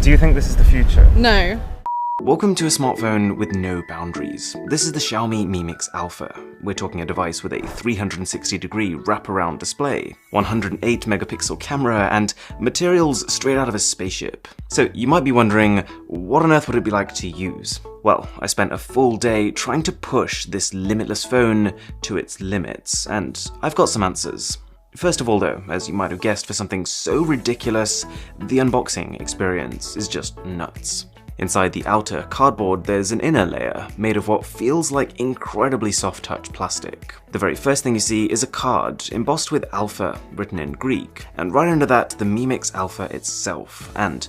Do you think this is the future? No. Welcome to a smartphone with no boundaries. This is the Xiaomi Mi Mix Alpha. We're talking a device with a 360-degree wraparound display, 108 megapixel camera, and materials straight out of a spaceship. So you might be wondering, what on earth would it be like to use? Well, I spent a full day trying to push this limitless phone to its limits, and I've got some answers. First of all though, as you might have guessed, for something so ridiculous, the unboxing experience is just nuts. Inside the outer cardboard, there's an inner layer made of what feels like incredibly soft-touch plastic. The very first thing you see is a card embossed with Alpha written in Greek, and right under that, the Mi Mix Alpha itself. And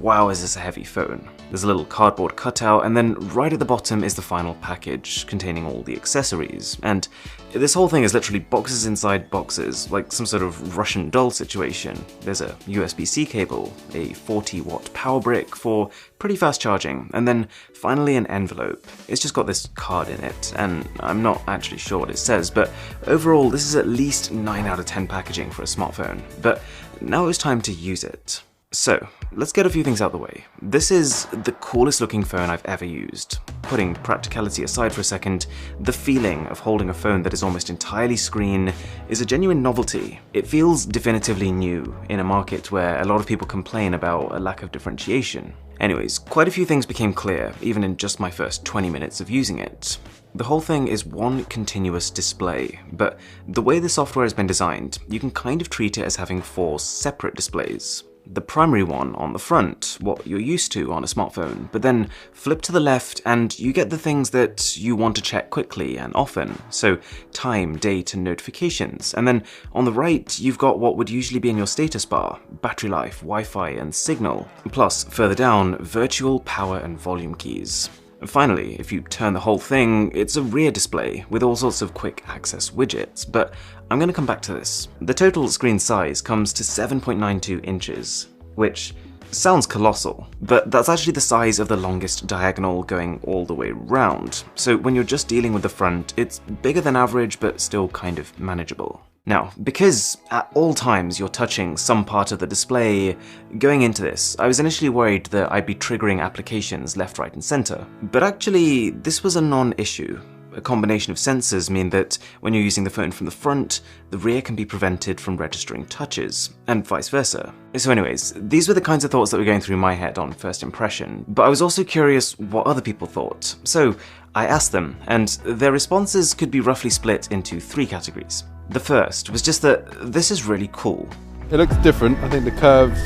wow, is this a heavy phone. There's a little cardboard cutout, and then right at the bottom is the final package containing all the accessories. And this whole thing is literally boxes inside boxes, like some sort of Russian doll situation. There's a USB-C cable, a 40-watt power brick for pretty fast charging, and then finally an envelope. It's just got this card in it, and I'm not actually sure what it says, but overall this is at least 9 out of 10 packaging for a smartphone. But now it's time to use it. So, let's get a few things out the way. This is the coolest looking phone I've ever used. Putting practicality aside for a second, the feeling of holding a phone that is almost entirely screen is a genuine novelty. It feels definitively new in a market where a lot of people complain about a lack of differentiation. Anyways, quite a few things became clear, even in just my first 20 minutes of using it. The whole thing is one continuous display, but the way the software has been designed, you can kind of treat it as having 4 separate displays. The primary one on the front, what you're used to on a smartphone, but then flip to the left and you get the things that you want to check quickly and often, so time, date, and notifications. And then on the right, you've got what would usually be in your status bar, battery life, Wi-Fi, and signal. Plus, further down, virtual power and volume keys. Finally, if you turn the whole thing, it's a rear display with all sorts of quick access widgets, but I'm going to come back to this. The total screen size comes to 7.92 inches, which sounds colossal, but that's actually the size of the longest diagonal going all the way round. So when you're just dealing with the front, it's bigger than average, but still kind of manageable. Now, because at all times you're touching some part of the display, going into this, I was initially worried that I'd be triggering applications left, right, and center. But actually, this was a non-issue. A combination of sensors mean that when you're using the phone from the front, the rear can be prevented from registering touches, and vice versa. So anyways, these were the kinds of thoughts that were going through my head on first impression, but I was also curious what other people thought. So I asked them, and their responses could be roughly split into 3 categories. The first was just that this is really cool. It looks different. I think the curved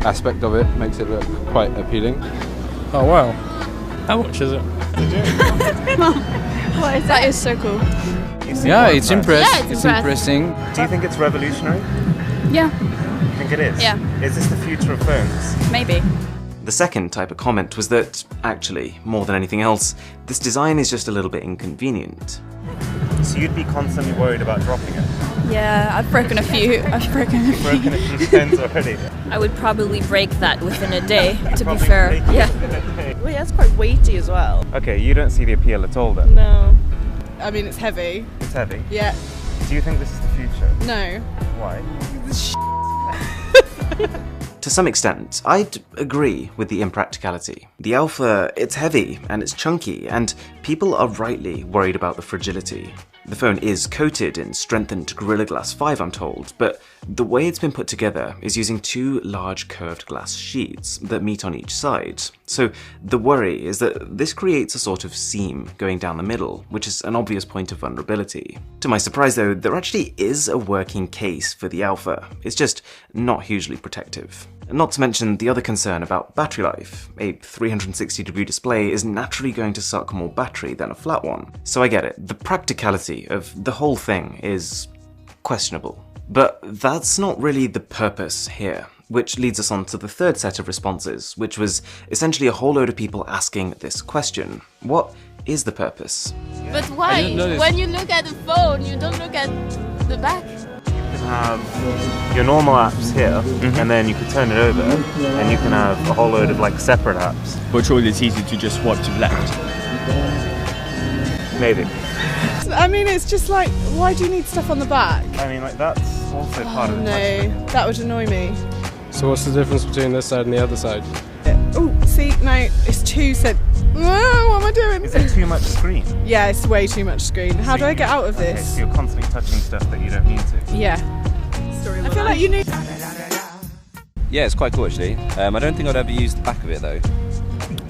aspect of it makes it look quite appealing. Oh wow. How much is it? What is that? Is so cool. Yeah, it's impressing. Do you think it's revolutionary? Yeah. You think it is? Yeah. Is this the future of phones? Maybe. The second type of comment was that, actually, more than anything else, this design is just a little bit inconvenient. So you'd be constantly worried about dropping it? Yeah, I've broken a few. You've broken a few phones already? I would probably break that within a day, to be Probably fair. break it Yeah. within a day. Well, yeah, it's quite weighty as well. Okay, you don't see the appeal at all then? No. I mean, it's heavy. It's heavy? Yeah. Do you think this is the future? No. Why? To some extent, I'd agree with the impracticality. The Alpha, it's heavy and it's chunky, and people are rightly worried about the fragility. The phone is coated in strengthened Gorilla Glass 5, I'm told, but the way it's been put together is using 2 large curved glass sheets that meet on each side. So the worry is that this creates a sort of seam going down the middle, which is an obvious point of vulnerability. To my surprise though, there actually is a working case for the Alpha. It's just not hugely protective. Not to mention the other concern about battery life. A 360-degree display is naturally going to suck more battery than a flat one. So I get it, the practicality of the whole thing is questionable. But that's not really the purpose here, which leads us on to the third set of responses, which was essentially a whole load of people asking this question. What is the purpose? But why? When you look at the phone, you don't look at the back. You can have your normal apps here, and then you can turn it over, and you can have a whole load of like separate apps. But surely it's easy to just swipe to the left. Maybe. I mean, it's just like, why do you need stuff on the back? I mean, like that's also part of the No, that would annoy me. So what's the difference between this side and the other side? see, no, it's too said. Oh, what am I doing? Is it too much screen? Yeah, it's way too much screen. How do I get out of this? Okay, so you're constantly touching stuff that you don't need to. Yeah. I feel like you need. Yeah, it's quite cool actually. I don't think I'd ever use the back of it though.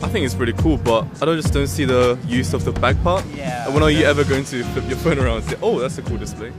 I think it's pretty cool, but I don't see the use of the back part. Yeah. And when are you ever going to flip your phone around and say, oh, that's a cool display?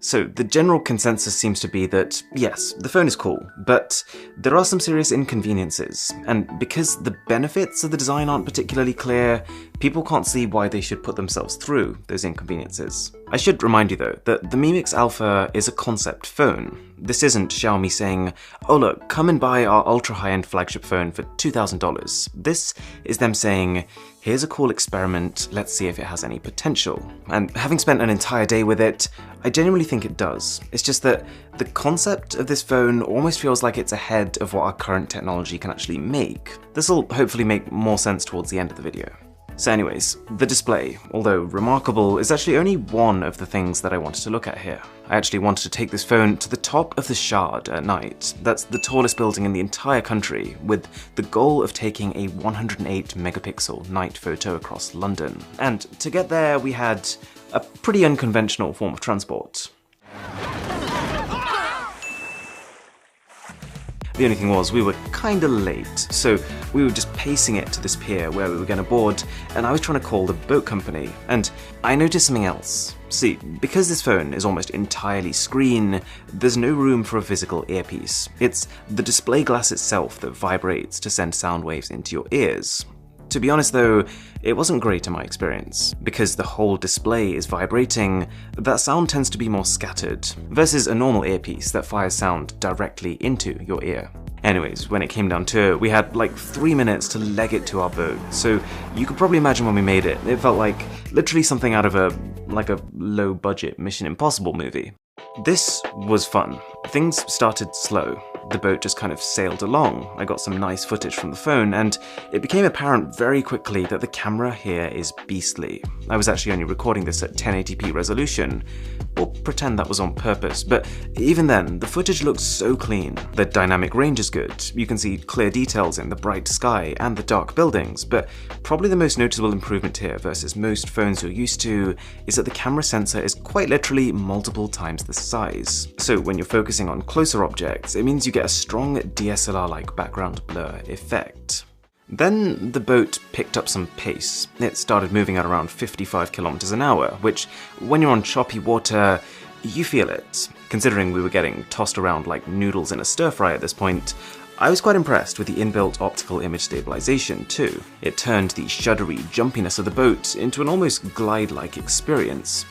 So the general consensus seems to be that, yes, the phone is cool, but there are some serious inconveniences, and because the benefits of the design aren't particularly clear, people can't see why they should put themselves through those inconveniences. I should remind you though, that the Mi Mix Alpha is a concept phone. This isn't Xiaomi saying, oh look, come and buy our ultra high-end flagship phone for $2,000. This is them saying, here's a cool experiment, let's see if it has any potential. And having spent an entire day with it, I genuinely think it does. It's just that the concept of this phone almost feels like it's ahead of what our current technology can actually make. This will hopefully make more sense towards the end of the video. So anyways, the display, although remarkable, is actually only one of the things that I wanted to look at here. I actually wanted to take this phone to the top of the Shard at night. That's the tallest building in the entire country, with the goal of taking a 108 megapixel night photo across London. And to get there, we had a pretty unconventional form of transport. The only thing was, we were kinda late, so we were just pacing it to this pier where we were gonna board, and I was trying to call the boat company, and I noticed something else. See, because this phone is almost entirely screen, there's no room for a physical earpiece. It's the display glass itself that vibrates to send sound waves into your ears. To be honest though, it wasn't great in my experience. Because the whole display is vibrating, that sound tends to be more scattered, versus a normal earpiece that fires sound directly into your ear. Anyways, when it came down to it, we had like 3 minutes to leg it to our boat, so you could probably imagine when we made it, it felt like literally something out of a low-budget Mission Impossible movie. This was fun. Things started slow. The boat just kind of sailed along. I got some nice footage from the phone, and it became apparent very quickly that the camera here is beastly. I was actually only recording this at 1080p resolution. We'll pretend that was on purpose, but even then, the footage looks so clean. The dynamic range is good. You can see clear details in the bright sky and the dark buildings, but probably the most noticeable improvement here versus most phones you're used to is that the camera sensor is quite literally multiple times the size. So when you're focusing on closer objects, it means you get a strong DSLR-like background blur effect. Then the boat picked up some pace. It started moving at around 55 kilometers an hour, which, when you're on choppy water, you feel it. Considering we were getting tossed around like noodles in a stir-fry at this point, I was quite impressed with the inbuilt optical image stabilization too. It turned the shuddery jumpiness of the boat into an almost glide-like experience.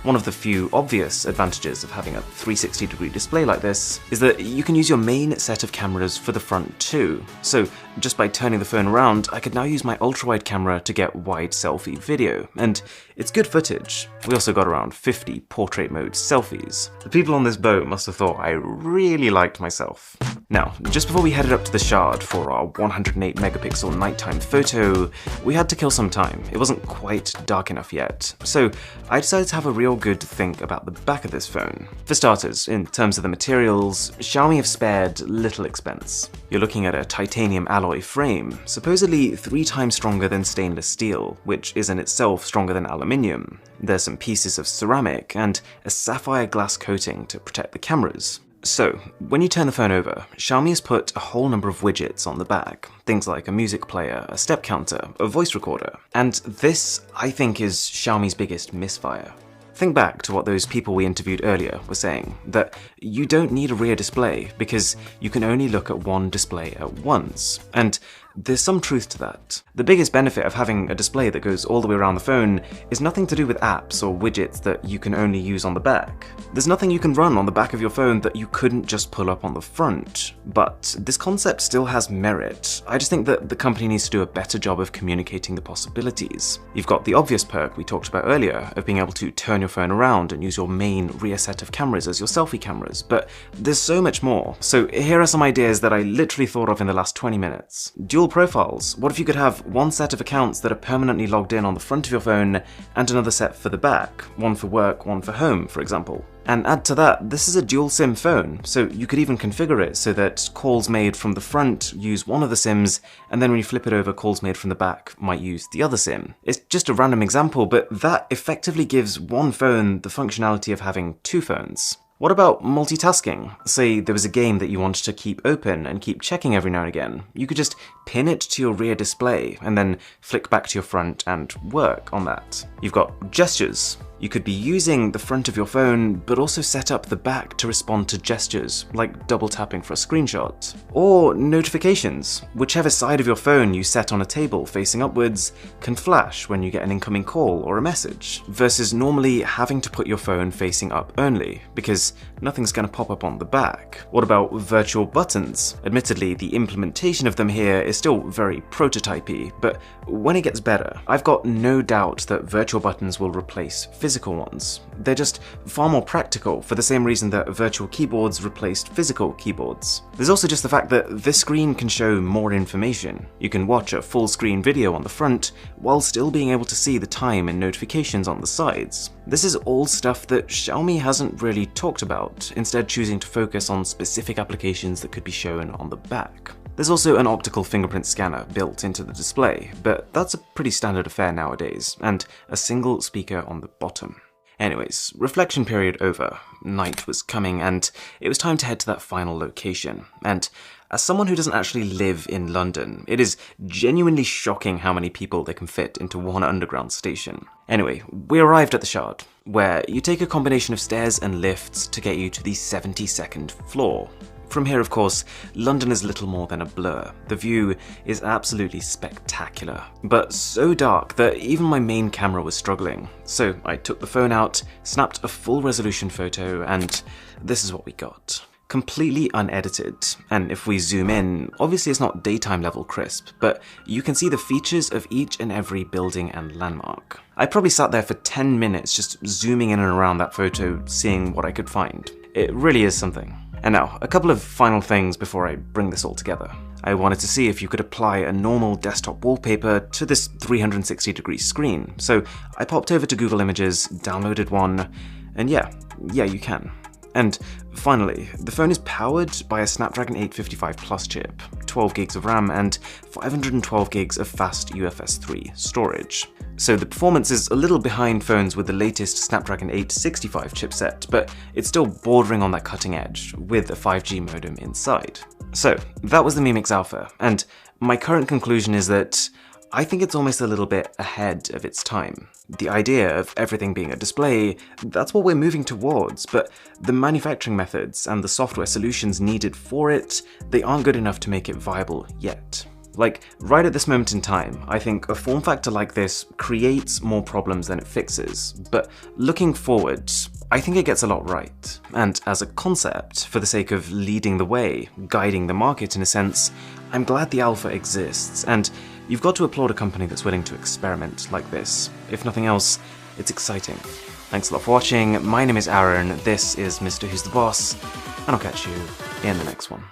One of the few obvious advantages of having a 360-degree display like this is that you can use your main set of cameras for the front too. So just by turning the phone around, I could now use my ultra-wide camera to get wide selfie video, and it's good footage. We also got around 50 portrait mode selfies. The people on this boat must have thought I really liked myself. Now, just before we headed up to the Shard for our 108 megapixel nighttime photo, we had to kill some time. It wasn't quite dark enough yet, so I decided to have a real good think about the back of this phone. For starters, in terms of the materials, Xiaomi have spared little expense. You're looking at a titanium alloy frame, supposedly 3 times stronger than stainless steel, which is in itself stronger than aluminium. There's some pieces of ceramic and a sapphire glass coating to protect the cameras. So, when you turn the phone over, Xiaomi has put a whole number of widgets on the back. Things like a music player, a step counter, a voice recorder. And this, I think, is Xiaomi's biggest misfire. Think back to what those people we interviewed earlier were saying, that you don't need a rear display because you can only look at one display at once. And there's some truth to that. The biggest benefit of having a display that goes all the way around the phone is nothing to do with apps or widgets that you can only use on the back. There's nothing you can run on the back of your phone that you couldn't just pull up on the front. But this concept still has merit. I just think that the company needs to do a better job of communicating the possibilities. You've got the obvious perk we talked about earlier of being able to turn your phone around and use your main rear set of cameras as your selfie cameras, but there's so much more. So here are some ideas that I literally thought of in the last 20 minutes. Dual Dual profiles. What if you could have one set of accounts that are permanently logged in on the front of your phone and another set for the back, one for work, one for home, for example? And add to that, this is a dual SIM phone, so you could even configure it so that calls made from the front use one of the SIMs, and then when you flip it over, calls made from the back might use the other SIM. It's just a random example, but that effectively gives one phone the functionality of having two phones. What about multitasking? Say there was a game that you wanted to keep open and keep checking every now and again. You could just pin it to your rear display and then flick back to your front and work on that. You've got gestures. You could be using the front of your phone, but also set up the back to respond to gestures, like double tapping for a screenshot. Or notifications. Whichever side of your phone you set on a table facing upwards can flash when you get an incoming call or a message, versus normally having to put your phone facing up only, because nothing's going to pop up on the back. What about virtual buttons? Admittedly, the implementation of them here is still very prototypey, but when it gets better, I've got no doubt that virtual buttons will replace physical ones. They're just far more practical for the same reason that virtual keyboards replaced physical keyboards. There's also just the fact that this screen can show more information. You can watch a full screen video on the front while still being able to see the time and notifications on the sides. This is all stuff that Xiaomi hasn't really talked about, instead choosing to focus on specific applications that could be shown on the back. There's also an optical fingerprint scanner built into the display, but that's a pretty standard affair nowadays, and a single speaker on the bottom. Anyways, reflection period over. Night was coming, and it was time to head to that final location. And as someone who doesn't actually live in London, it is genuinely shocking how many people they can fit into one underground station. Anyway, we arrived at the Shard, where you take a combination of stairs and lifts to get you to the 72nd floor. From here, of course, London is little more than a blur. The view is absolutely spectacular, but so dark that even my main camera was struggling. So I took the phone out, snapped a full resolution photo, and this is what we got. Completely unedited, and if we zoom in, obviously it's not daytime level crisp, but you can see the features of each and every building and landmark. I probably sat there for 10 minutes just zooming in and around that photo, seeing what I could find. It really is something. And now, a couple of final things before I bring this all together. I wanted to see if you could apply a normal desktop wallpaper to this 360-degree screen, so I popped over to Google Images, downloaded one, and yeah, you can. And finally, the phone is powered by a Snapdragon 855 Plus chip, 12 gigs of RAM, and 512 gigs of fast UFS 3 storage. So the performance is a little behind phones with the latest Snapdragon 865 chipset, but it's still bordering on that cutting edge, with a 5G modem inside. So that was the Mi Mix Alpha, and my current conclusion is that I think it's almost a little bit ahead of its time. The idea of everything being a display, that's what we're moving towards, but the manufacturing methods and the software solutions needed for it, they aren't good enough to make it viable yet. Like, right at this moment in time, I think a form factor like this creates more problems than it fixes, but looking forward, I think it gets a lot right. And as a concept, for the sake of leading the way, guiding the market in a sense, I'm glad the Alpha exists, and you've got to applaud a company that's willing to experiment like this. If nothing else, it's exciting. Thanks a lot for watching, my name is Aaron, this is Mr. Who's the Boss, and I'll catch you in the next one.